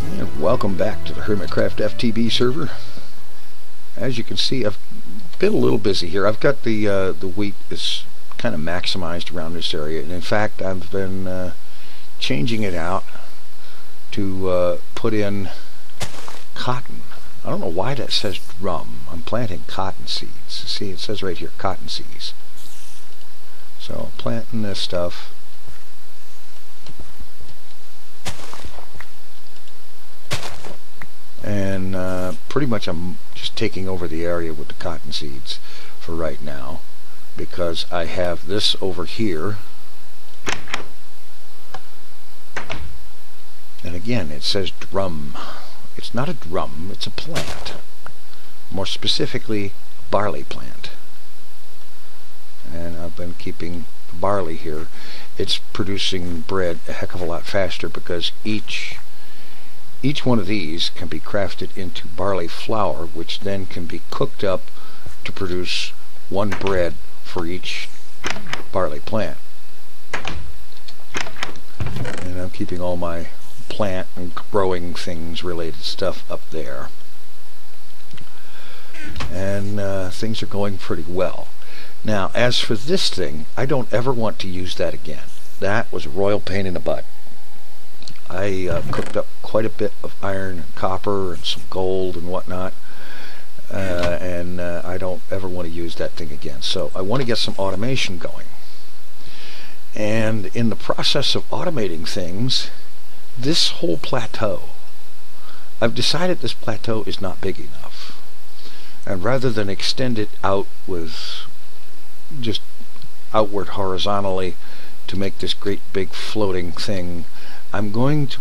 And welcome back to the Hermitcraft FTB server. As you can see, I've been a little busy here. I've got the wheat is kind of maximized around this area, and in fact I've been changing it out to put in cotton. I don't know why that says drum. I'm planting cotton seeds. See, it says right here, cotton seeds. So I'm planting this stuff. And pretty much I'm just taking over the area with the cotton seeds for right now, because I have this over here, and again it says drum. It's not a drum, it's a plant, more specifically barley plant. And I've been keeping the barley here. It's producing bread a heck of a lot faster, because each one of these can be crafted into barley flour, which then can be cooked up to produce one bread for each barley plant. And I'm keeping all my plant and growing things related stuff up there. And things are going pretty well. Now, as for this thing, I don't ever want to use that again. That was a royal pain in the butt. I cooked up quite a bit of iron and copper and some gold and whatnot, and I don't ever want to use that thing again. So I want to get some automation going. And in the process of automating things, this whole plateau, I've decided this plateau is not big enough. And rather than extend it out with just outward horizontally to make this great big floating thing, I'm going to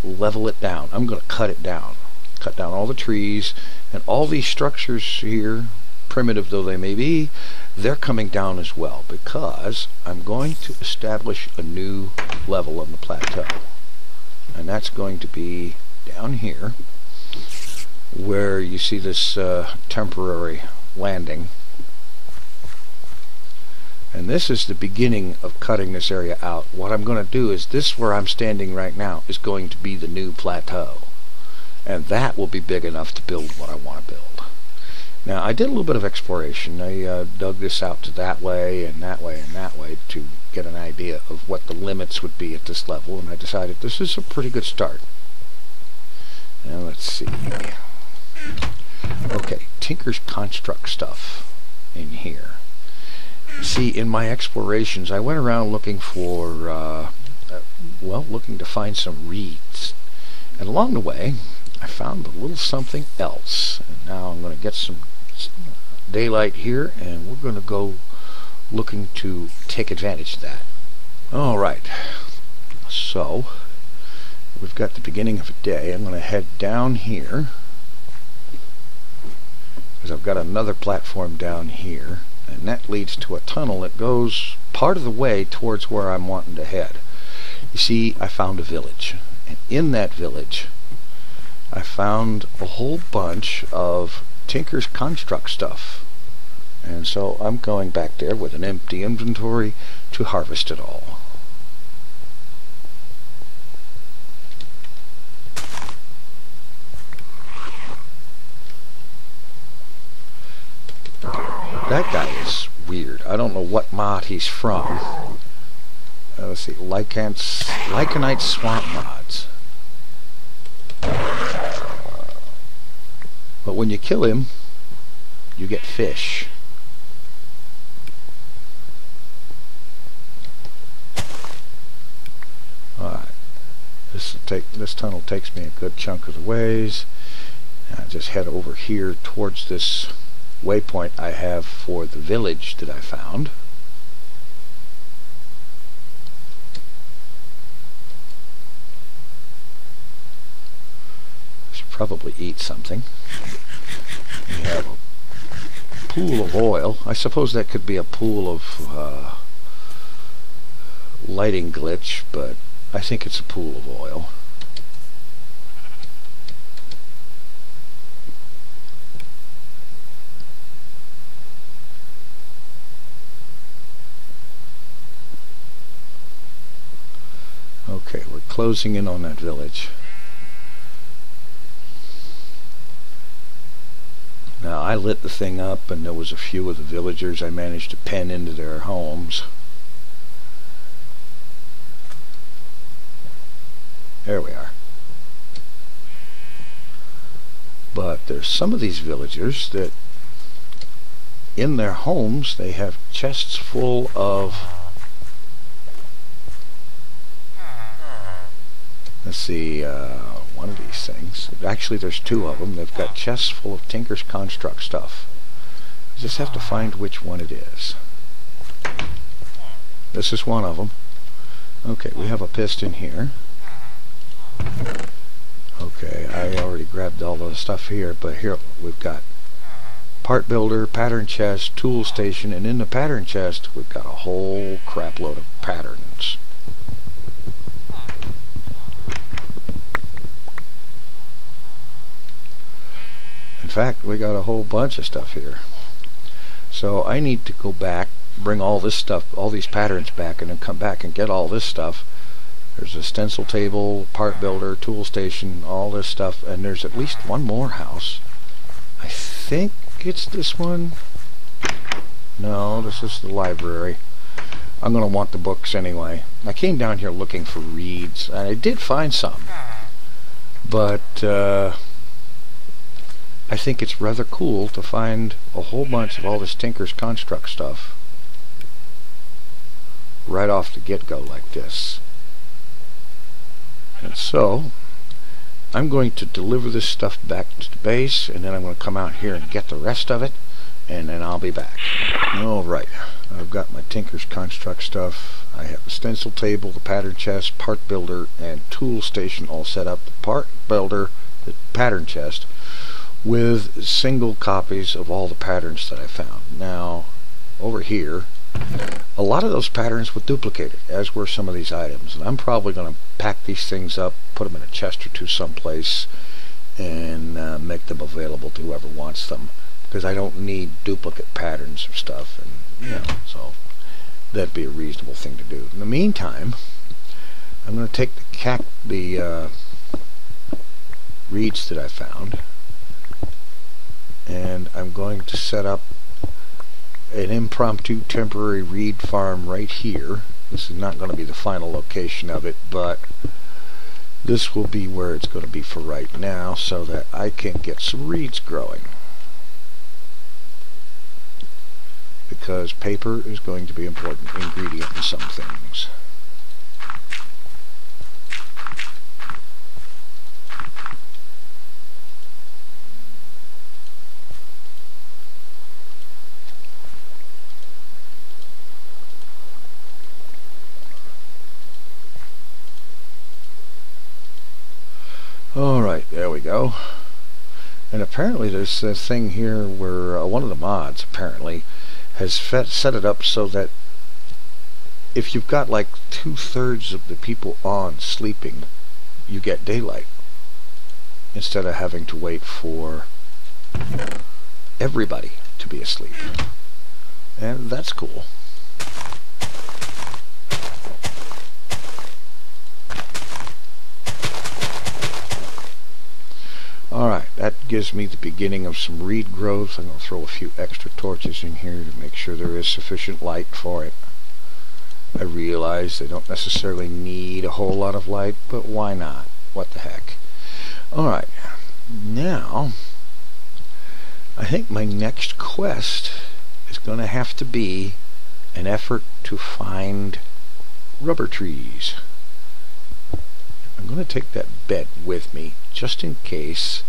level it down. I'm going to cut it down. Cut down all the trees, and all these structures here, primitive though they may be, they're coming down as well, because I'm going to establish a new level on the plateau. And that's going to be down here, where you see this temporary landing. And this is the beginning of cutting this area out. What I'm going to do is, this where I'm standing right now is going to be the new plateau. And that will be big enough to build what I want to build. Now, I did a little bit of exploration. I dug this out to that way and that way and that way to get an idea of what the limits would be at this level. And I decided this is a pretty good start. Now, let's see. Okay, Tinker's construct stuff in here. See, in my explorations, I went around looking for, looking to find some reeds. And along the way, I found a little something else. And now I'm going to get some daylight here, and we're going to go looking to take advantage of that. All right. So, we've got the beginning of a day. I'm going to head down here, because I've got another platform down here. And that leads to a tunnel that goes part of the way towards where I'm wanting to head. You see, I found a village. And in that village, I found a whole bunch of Tinker's construct stuff. And so I'm going back there with an empty inventory to harvest it all. That guy is weird. I don't know what mod he's from. Let's see, Lycanite Swamp Mods. But when you kill him, you get fish. Alright. This tunnel takes me a good chunk of the ways. I just head over here towards this waypoint I have for the village that I found. I should probably eat something. We have a pool of oil. I suppose that could be a pool of lighting glitch, but I think it's a pool of oil. Okay, we're closing in on that village. Now I lit the thing up, and there was a few of the villagers I managed to pen into their homes. There we are. But there's some of these villagers that in their homes they have chests full of, let's see, one of these things. Actually, there's two of them. They've got chests full of Tinker's Construct stuff. You just have to find which one it is. This is one of them. Okay, we have a piston here. Okay, I already grabbed all the stuff here, but here we've got part builder, pattern chest, tool station, and in the pattern chest we've got a whole crap load of patterns. In fact, we got a whole bunch of stuff here. So I need to go back, bring all this stuff, all these patterns back, and then come back and get all this stuff. There's a stencil table, part builder, tool station, all this stuff, and there's at least one more house. I think it's this one. No, this is the library. I'm going to want the books anyway. I came down here looking for reeds, and I did find some. But I think it's rather cool to find a whole bunch of all this Tinker's Construct stuff right off the get-go like this. And so I'm going to deliver this stuff back to the base, and then I'm going to come out here and get the rest of it, and then I'll be back. Alright, I've got my Tinker's Construct stuff. I have the stencil table, the pattern chest, part builder, and tool station all set up. The part builder, the pattern chest, with single copies of all the patterns that I found. Now, over here, a lot of those patterns were duplicated, as were some of these items. And I'm probably going to pack these things up, put them in a chest or two someplace, and make them available to whoever wants them, because I don't need duplicate patterns of stuff, and so that'd be a reasonable thing to do. In the meantime, I'm going to take the reeds that I found, and I'm going to set up an impromptu temporary reed farm right here. This is not going to be the final location of it, but this will be where it's going to be for right now, so that I can get some reeds growing. Because paper is going to be an important ingredient in some things. Alright, there we go. And apparently there's a thing here where one of the mods apparently has set it up so that if you've got like 2/3 of the people on sleeping, you get daylight instead of having to wait for everybody to be asleep. And that's cool. Alright, that gives me the beginning of some reed growth. I'm going to throw a few extra torches in here to make sure there is sufficient light for it. I realize they don't necessarily need a whole lot of light, but why not? What the heck. Alright, now I think my next quest is going to have to be an effort to find rubber trees. I'm going to take that bed with me just in case,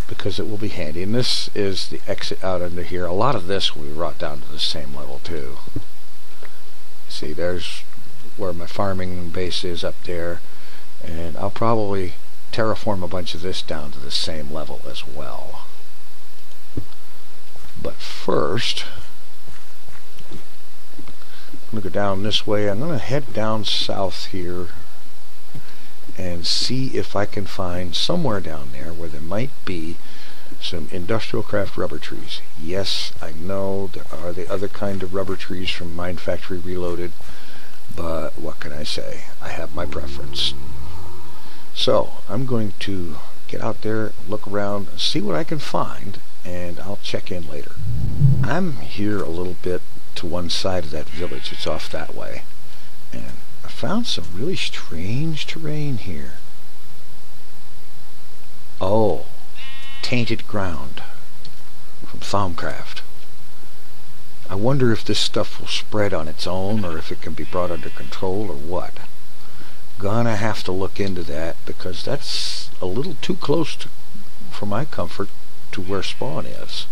because it will be handy. And this is the exit out under here. A lot of this will be brought down to the same level too. See, there's where my farming base is up there, and I'll probably terraform a bunch of this down to the same level as well. But first, I'm going to go down this way. I'm going to head down south here and see if I can find somewhere down there where there might be some industrial craft rubber trees. Yes, I know there are the other kind of rubber trees from Mine Factory Reloaded, but what can I say? I have my preference. So I'm going to get out there, look around, see what I can find, and I'll check in later. I'm here a little bit to one side of that village. It's off that way. And I found some really strange terrain here. Oh, tainted ground from Hermitcraft. I wonder if this stuff will spread on its own, or if it can be brought under control, or what. Gonna have to look into that, because that's a little too close to, for my comfort, to where spawn is.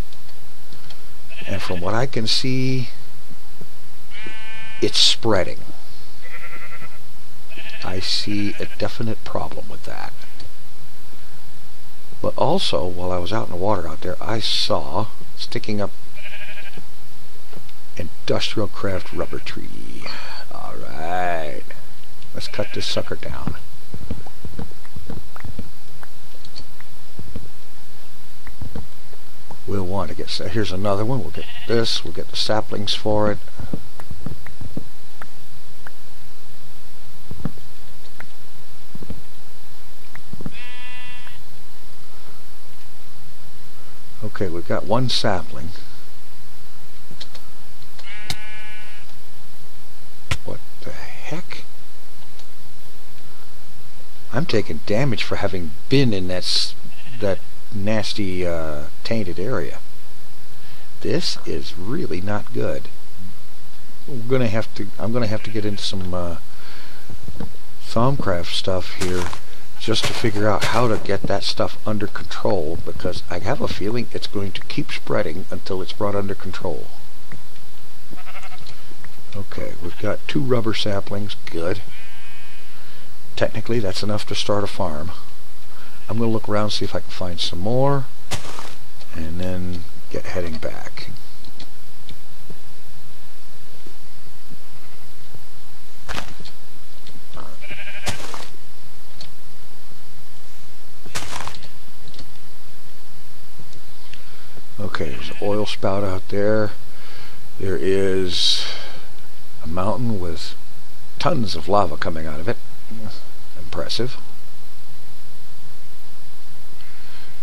And from what I can see, it's spreading. I see a definite problem with that. But also, while I was out in the water out there, I saw sticking up industrial craft rubber tree. Alright, let's cut this sucker down. We'll want to get, here's another one. We'll get this, we'll get the saplings for it. Okay, we've got one sapling. What the heck? I'm taking damage for having been in that nasty tainted area. This is really not good. I'm gonna have to get into some Hermitcraft stuff here, just to figure out how to get that stuff under control, because I have a feeling it's going to keep spreading until it's brought under control. Okay, we've got 2 rubber saplings. Good. Technically, that's enough to start a farm. I'm going to look around, see if I can find some more, and then get heading back. Okay, there's an oil spout out there. There is a mountain with tons of lava coming out of it. Impressive.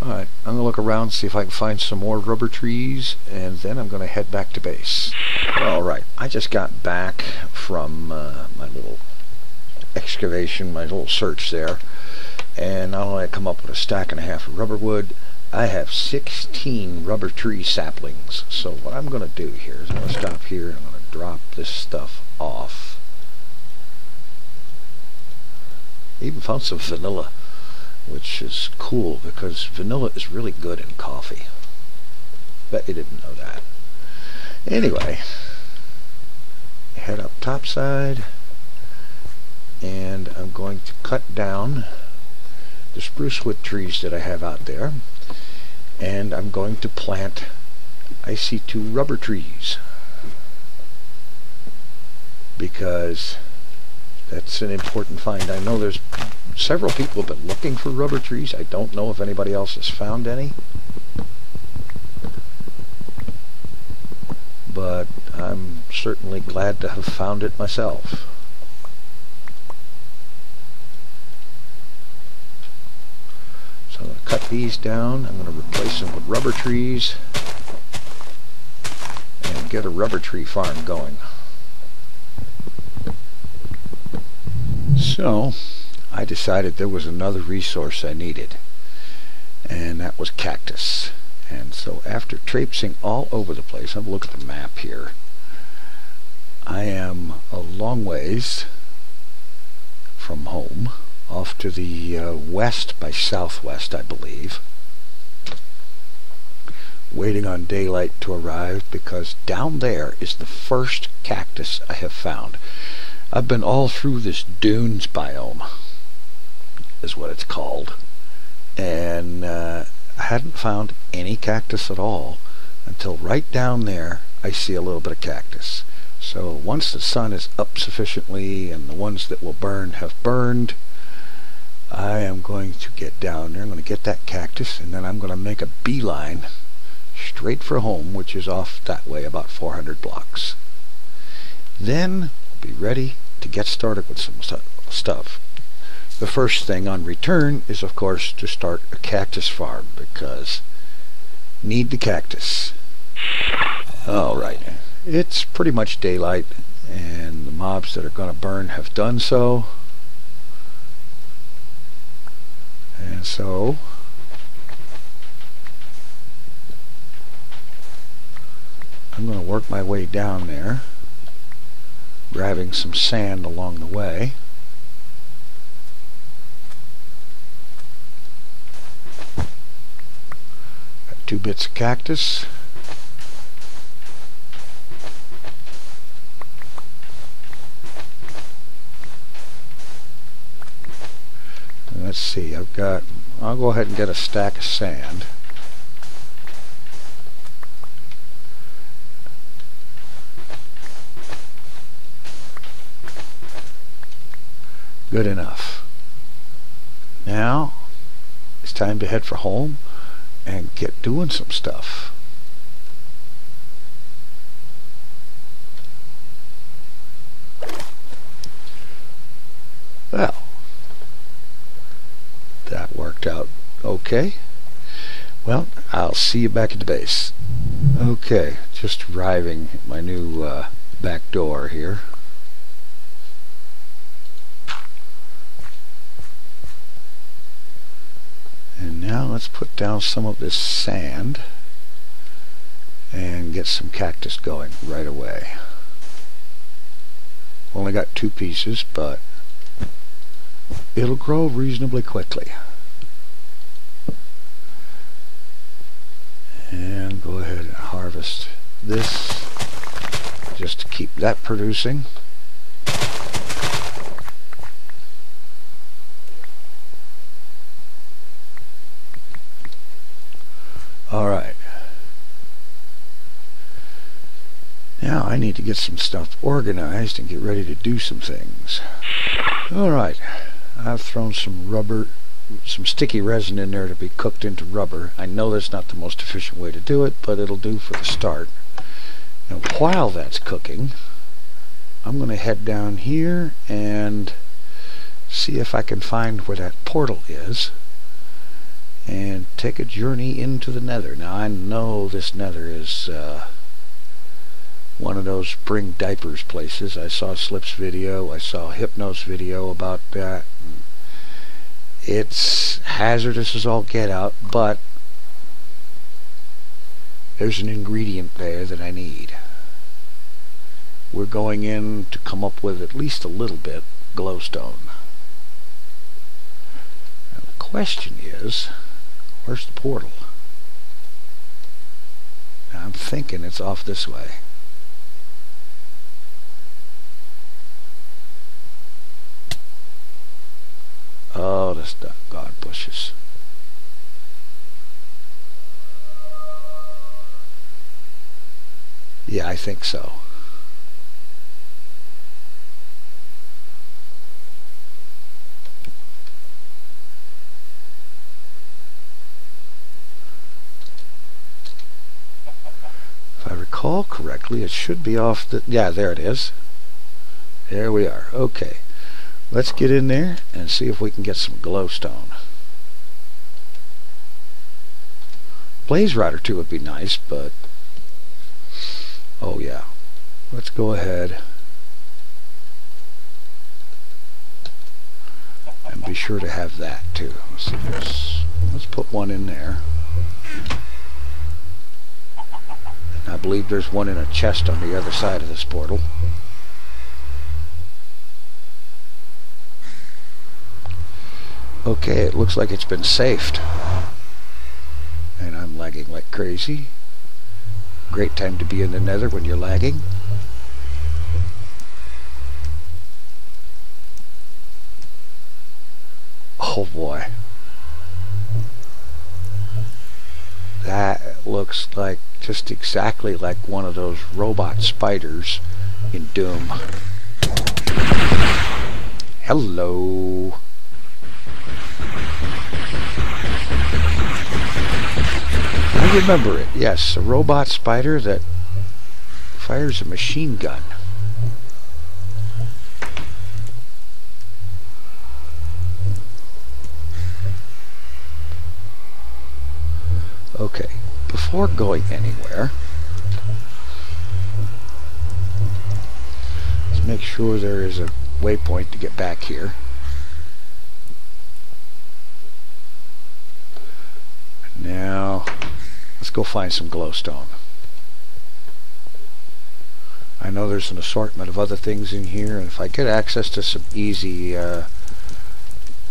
Alright, I'm going to look around, see if I can find some more rubber trees, and then I'm going to head back to base. Alright, I just got back from my little excavation, my little search there, and not only did I come up with a stack and a half of rubber wood, I have 16 rubber tree saplings. So what I'm going to do here is I'm going to stop here and I'm going to drop this stuff off. I even found some vanilla, which is cool because vanilla is really good in coffee. Bet you didn't know that. Anyway, head up topside, and I'm going to cut down the spruce wood trees that I have out there, and I'm going to plant IC2 rubber trees, because that's an important find. I know there's several people have been looking for rubber trees. I don't know if anybody else has found any, but I'm certainly glad to have found it myself. So I'm going to cut these down. I'm going to replace them with rubber trees and get a rubber tree farm going. So I decided there was another resource I needed, and that was cactus. And so after traipsing all over the place, have a look at the map here. I am a long ways from home, off to the west by southwest, I believe, waiting on daylight to arrive, because down there is the first cactus I have found. I've been all through this dunes biome, is what it's called, and I hadn't found any cactus at all until right down there I see a little bit of cactus. So once the sun is up sufficiently and the ones that will burn have burned, I am going to get down there. I'm going to get that cactus, and then I'm going to make a beeline straight for home, which is off that way about 400 blocks. Then be ready to get started with some stuff. The first thing on return is, of course, to start a cactus farm, because need the cactus. Alright, it's pretty much daylight, and the mobs that are going to burn have done so. And so I'm going to work my way down there, grabbing some sand along the way. Got 2 bits of cactus. Let's see, I'll go ahead and get a stack of sand. Good enough. Now, it's time to head for home and get doing some stuff. Well, that worked out okay. Well, I'll see you back at the base. Okay, just arriving at my new back door here. And now let's put down some of this sand and get some cactus going right away. Only got 2 pieces, but it'll grow reasonably quickly. And go ahead and harvest this just to keep that producing. Alright. Now I need to get some stuff organized and get ready to do some things. Alright. I've thrown some sticky resin in there to be cooked into rubber. I know that's not the most efficient way to do it, but it'll do for the start. Now while that's cooking, I'm going to head down here and see if I can find where that portal is and take a journey into the Nether. Now I know this Nether is one of those spring diapers places. I saw Slip's video, I saw Hypno's video about that. It's hazardous as all get out, but there's an ingredient there that I need. We're going in to come up with at least a little bit glowstone. Now the question is, where's the portal? Now I'm thinking it's off this way. Oh, the doggone bushes. Yeah, I think so. If I recall correctly, it should be off the... Yeah, there it is. There we are. Okay. Let's get in there and see if we can get some glowstone. Blaze rod or 2 would be nice, but... Oh yeah. Let's go ahead and be sure to have that too. Let's see this. Let's put one in there. I believe there's one in a chest on the other side of this portal. Okay, it looks like it's been safed. And I'm lagging like crazy. Great time to be in the Nether when you're lagging. Oh boy. That looks like just exactly like one of those robot spiders in Doom. Hello. I remember it, yes, a robot spider that fires a machine gun. Okay, before going anywhere, let's make sure there is a waypoint to get back here. Now, let's go find some glowstone. I know there's an assortment of other things in here, and if I get access to some easy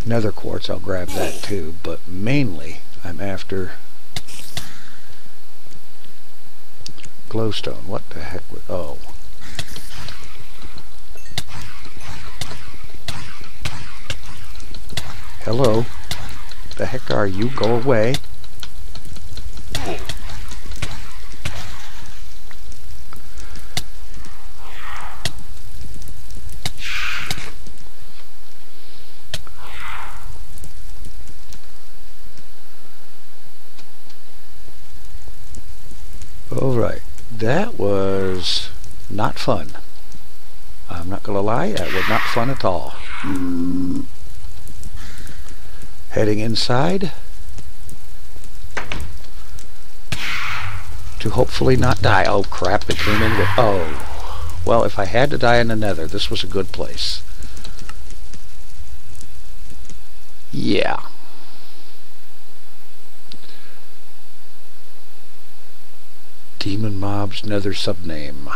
nether quartz, I'll grab that too, but mainly I'm after glowstone. What the heck was... oh. Hello. The heck are you? Go away. Alright, that was not fun. I'm not gonna lie, that was not fun at all. Heading inside to hopefully not die. Oh crap, it came in with... oh. Well, if I had to die in the nether, this was a good place. Yeah. Demon mobs, nether subname.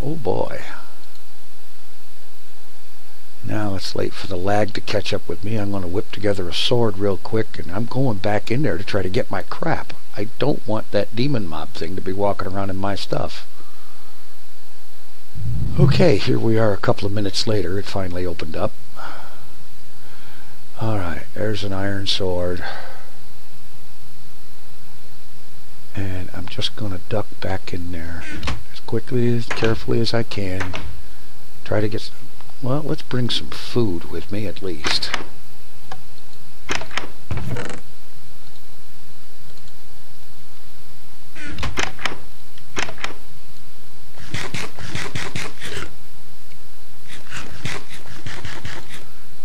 Oh boy. Now it's late for the lag to catch up with me. I'm going to whip together a sword real quick, and I'm going back in there to try to get my crap. I don't want that demon mob thing to be walking around in my stuff. Okay, here we are a couple of minutes later. It finally opened up. Alright, there's an iron sword. And I'm just going to duck back in there as quickly, as carefully as I can. Try to get some, well, let's bring some food with me at least.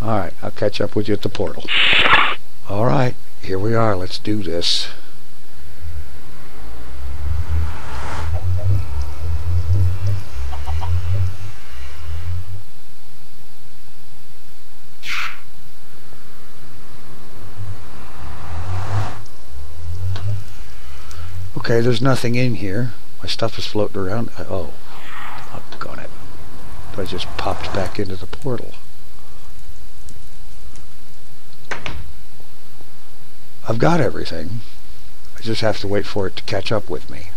Alright, I'll catch up with you at the portal. Alright, here we are. Let's do this. Okay, there's nothing in here. My stuff is floating around. Oh, doggone it. I just popped back into the portal. I've got everything. I just have to wait for it to catch up with me.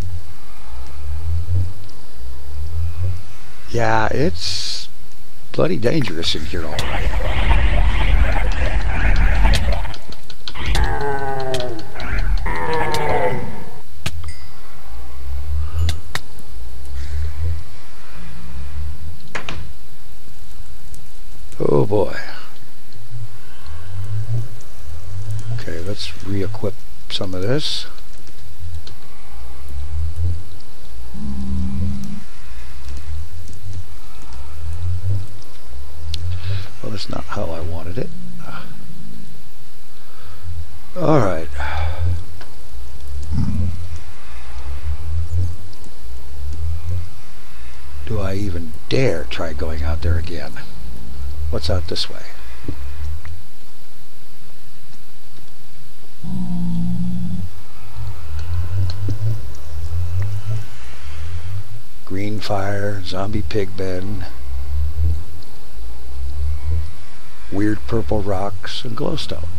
Yeah, it's bloody dangerous in here all right. Oh boy. Okay, let's re-equip some of this. Well, that's not how I wanted it. Alright. Do I even dare try going out there again? What's out this way? Green fire, zombie pig bin, weird purple rocks, and glowstone.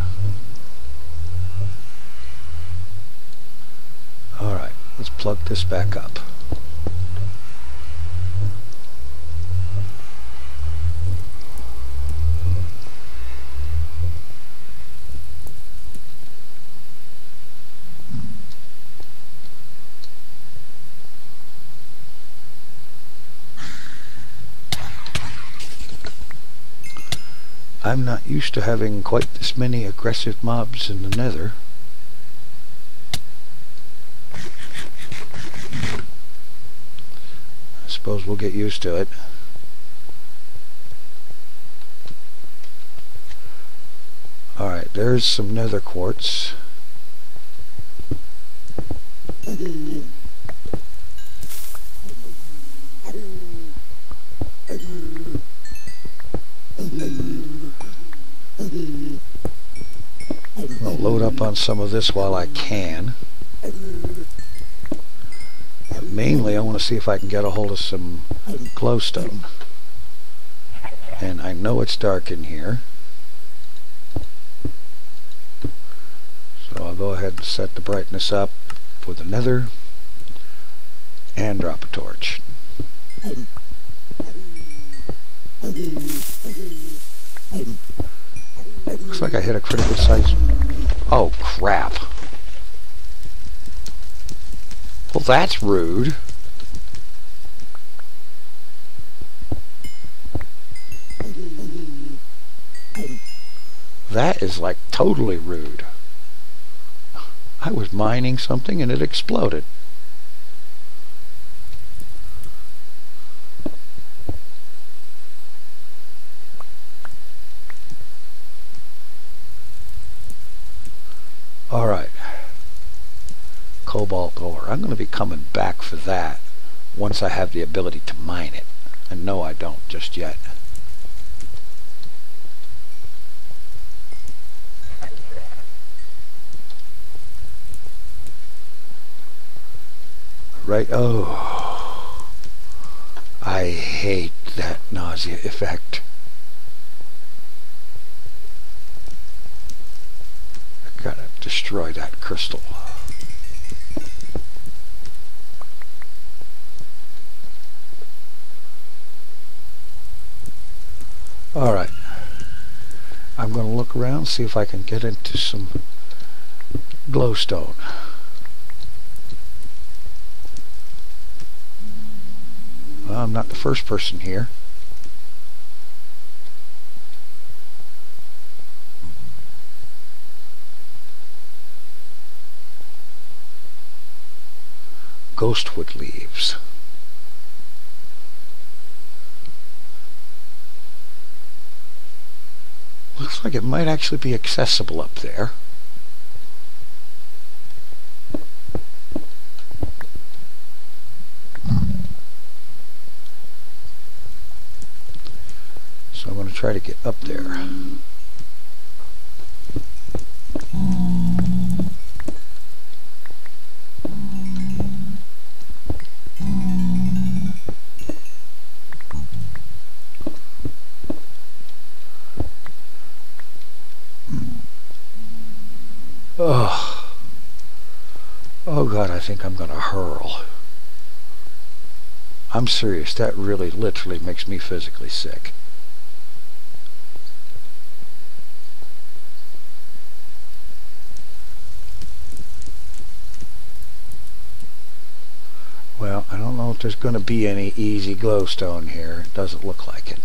Alright, let's plug this back up. I'm not used to having quite this many aggressive mobs in the nether. I suppose we'll get used to it. Alright, there's some nether quartz. I'll load up on some of this while I can. Mainly, I want to see if I can get a hold of some glowstone. And I know it's dark in here. So I'll go ahead and set the brightness up for the Nether and drop a torch. Looks like I hit a critical size. Oh, crap. Well, that's rude. That is like totally rude. I was mining something and it exploded. Alright. Cobalt ore. I'm going to be coming back for that once I have the ability to mine it. And no, I don't just yet. Right, oh, I hate that nausea effect. I gotta destroy that crystal. Alright, I'm gonna look around, see if I can get into some glowstone. Well, I'm not the first person here. Ghostwood leaves. Looks like it might actually be accessible up there. So I'm going to try to get up there. Oh. Oh God, I think I'm going to hurl. I'm serious, that really literally makes me physically sick. Well, I don't know if there's going to be any easy glowstone here. It doesn't look like it.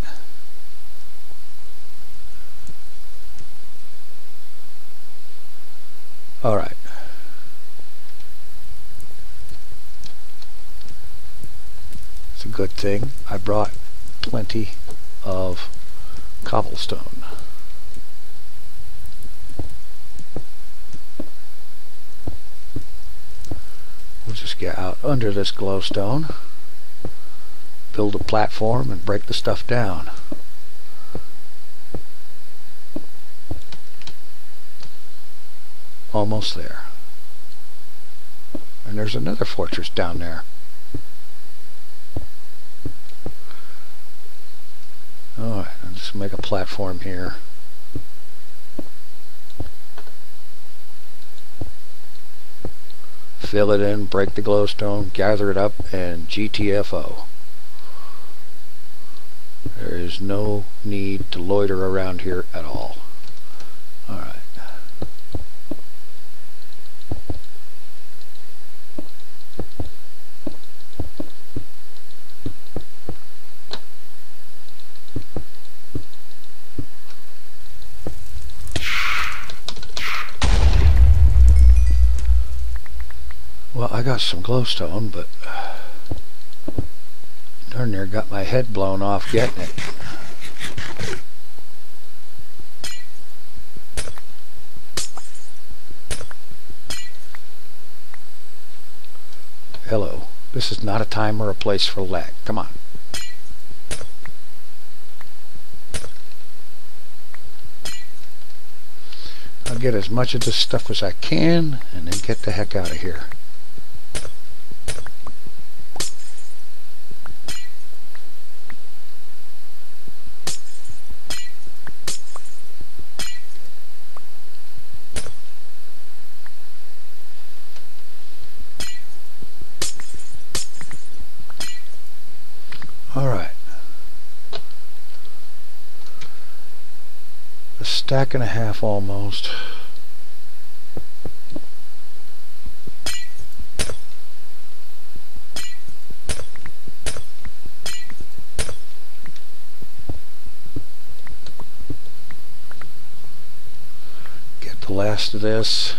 Alright. It's a good thing I brought plenty of cobblestone. We'll just get out under this glowstone, build a platform, and break the stuff down. Almost there. And there's another fortress down there. Alright, I'll just make a platform here. Fill it in, break the glowstone, gather it up, and GTFO. There is no need to loiter around here at all. Alright. Well, I got some glowstone, but darn near got my head blown off getting it. This is not a time or a place for lag. Come on. I'll get as much of this stuff as I can and then get the heck out of here. Alright. A stack and a half almost. Get the last of this.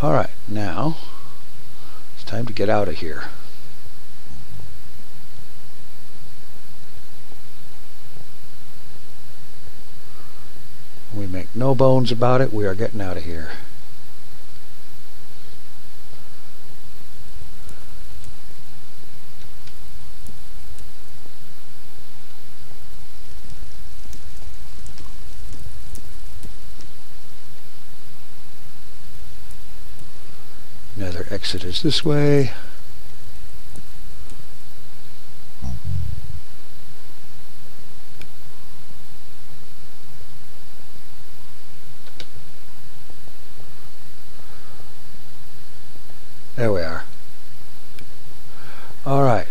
Alright, now it's time to get out of here. We make no bones about it, we are getting out of here. Nether exit is this way. There we are. All right.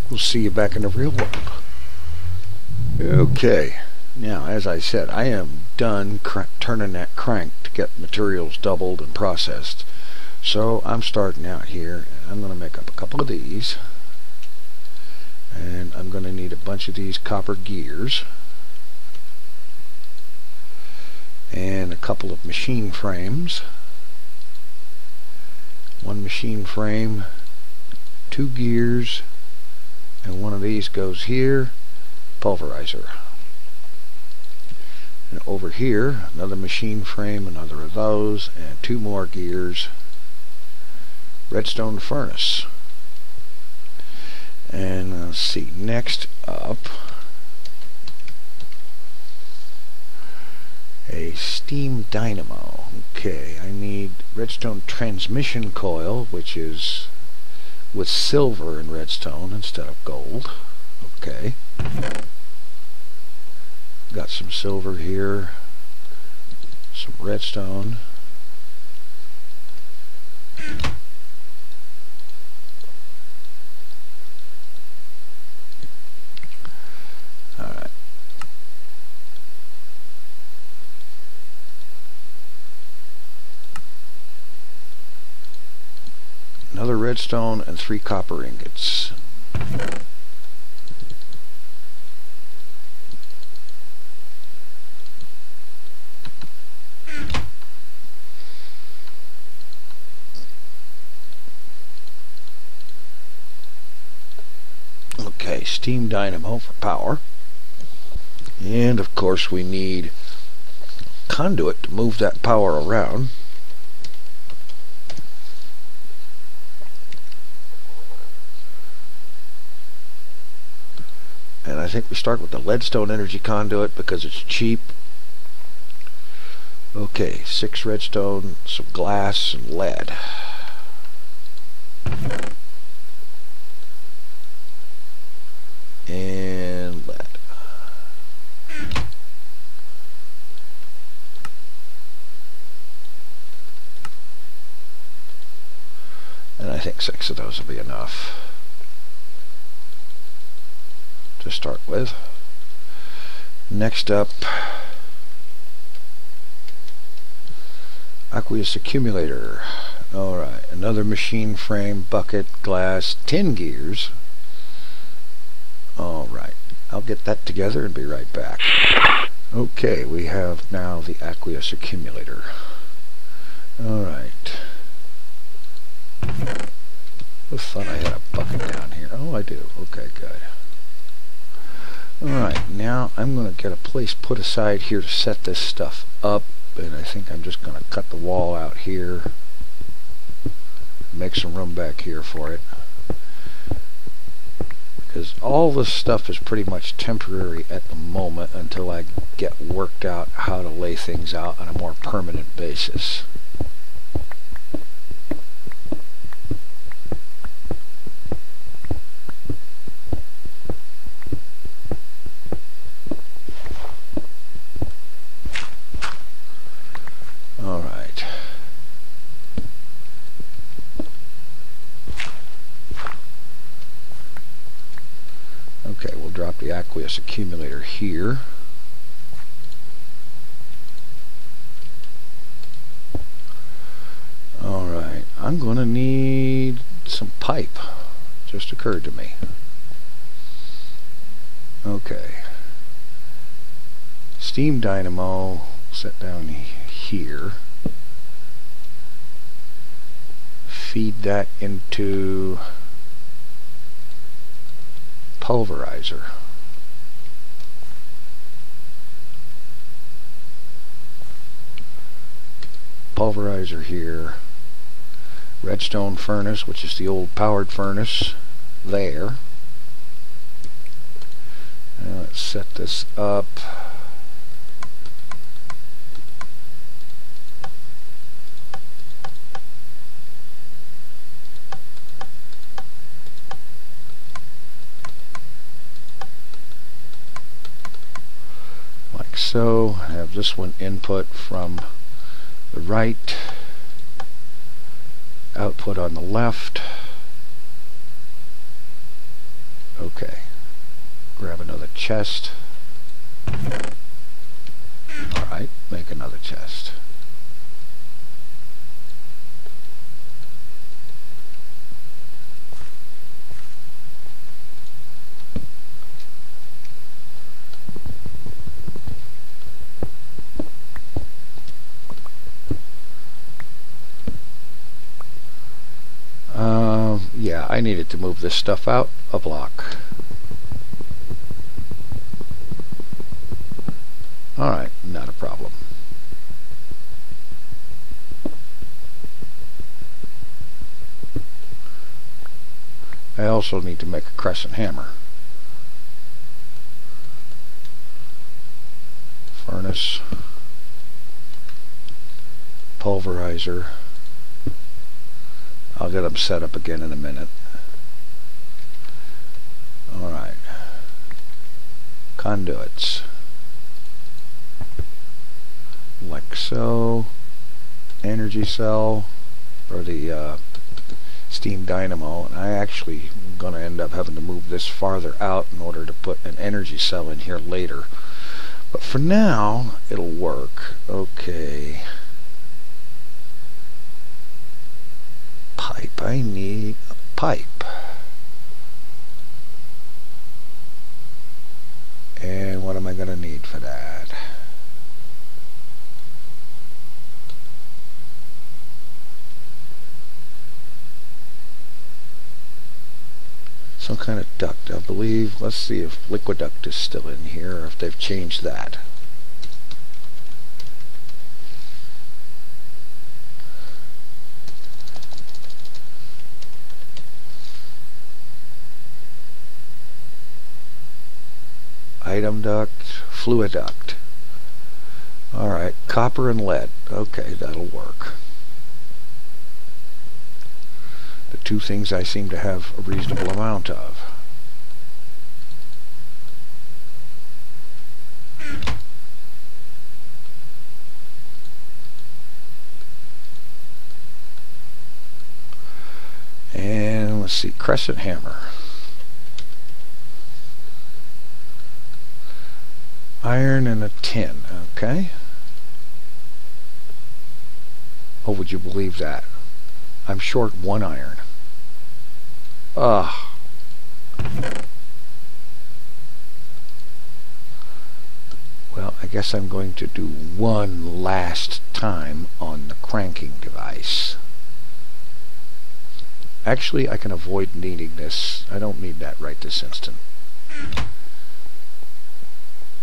We'll see you back in the real world. Okay. Now, as I said, I am done turning that crank to get materials doubled and processed. So I'm starting out here. And I'm going to make up a couple of these. And I'm going to need a bunch of these copper gears. And a couple of machine frames. One machine frame, 2 gears, and one of these goes here, pulverizer. And over here, another machine frame, another of those, and 2 more gears, redstone furnace. And let's see, next up, a steam dynamo. Okay, I need redstone transmission coil, which is with silver and redstone instead of gold. Okay. Got some silver here, some redstone. Alright. Another redstone and 3 copper ingots. Okay, steam dynamo for power. And of course we need conduit to move that power around. And I think we start with the leadstone energy conduit because it's cheap. Okay, 6 redstone, some glass, and lead. And lead. And I think 6 of those will be enough to start with. Next up, aqueous accumulator. Alright, another machine frame, bucket, glass, 10 gears. Alright, I'll get that together and be right back. Okay, we have now the aqueous accumulator. Alright. I thought I had a bucket down here. Oh, I do. Okay, good. Alright, now I'm going to get a place put aside here to set this stuff up. and I think I'm just going to cut the wall out here, make some room back here for it, because all this stuff is pretty much temporary at the moment until I get worked out how to lay things out on a more permanent basis. Okay, we'll drop the aqueous accumulator here. Alright, I'm going to need some pipe. Just occurred to me. Okay. Steam dynamo set down here. Feed that into pulverizer. Pulverizer here. Redstone furnace, which is the old powered furnace, there. Now let's set this up. So I have this one input from the right, output on the left. Okay, grab another chest. Alright, make another chest. Yeah, I needed to move this stuff out a block. Alright, not a problem. I also need to make a crescent hammer. Furnace. Pulverizer. I'll get them set up again in a minute. Alright. Conduits. Like so. Energy cell for the steam dynamo. And I actually am going to end up having to move this farther out in order to put an energy cell in here later. But for now, it'll work. Okay. Pipe. I need a pipe. And what am I going to need for that? Some kind of duct, I believe. Let's see if liquiduct is still in here or if they've changed that. Item duct, fluid duct. Alright, copper and lead. Okay, that'll work. The two things I seem to have a reasonable amount of. And let's see, crescent hammer. Iron and a tin, okay. Oh, would you believe that? I'm short one iron. Ugh. Well, I guess I'm going to do one last time on the cranking device. Actually, I can avoid needing this. I don't need that right this instant.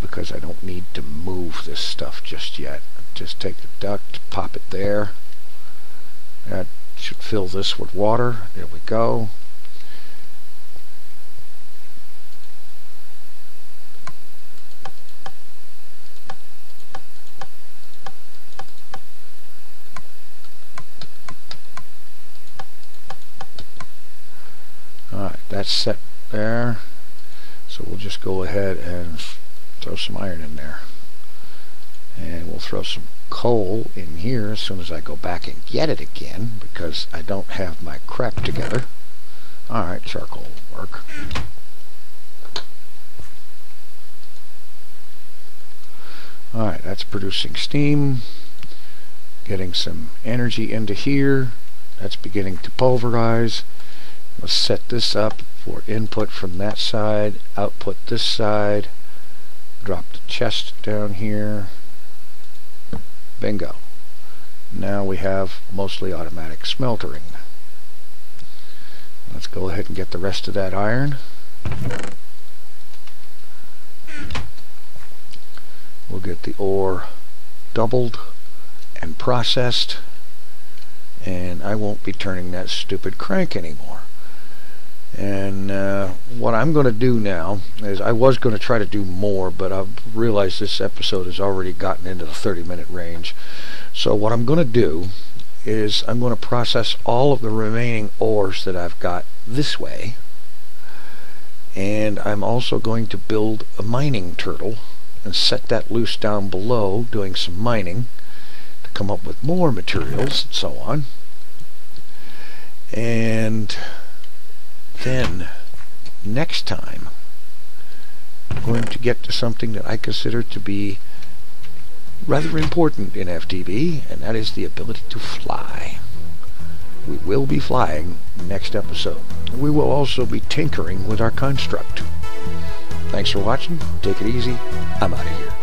because I don't need to move this stuff just yet. Just take the duct, pop it there. That should fill this with water. There we go. Alright, that's set there. So we'll just go ahead and throw some iron in there. And we'll throw some coal in here as soon as I go back and get it again, because I don't have my crap together. Alright, charcoal will work. Alright, that's producing steam. Getting some energy into here. That's beginning to pulverize. Let's set this up for input from that side, output this side. Drop the chest down here. Bingo. Now we have mostly automatic smeltering. Let's go ahead and get the rest of that iron. We'll get the ore doubled and processed, and I won't be turning that stupid crank anymore. And what I'm going to do now is, I was going to try to do more, but I've realized this episode has already gotten into the 30-minute range. So what I'm going to do is I'm going to process all of the remaining ores that I've got this way. And I'm also going to build a mining turtle and set that loose down below, doing some mining to come up with more materials and so on. And then next time I'm going to get to something that I consider to be rather important in FTB, and that is the ability to fly. We will be flying next episode. We will also be tinkering with our construct. Thanks for watching. Take it easy. I'm out of here.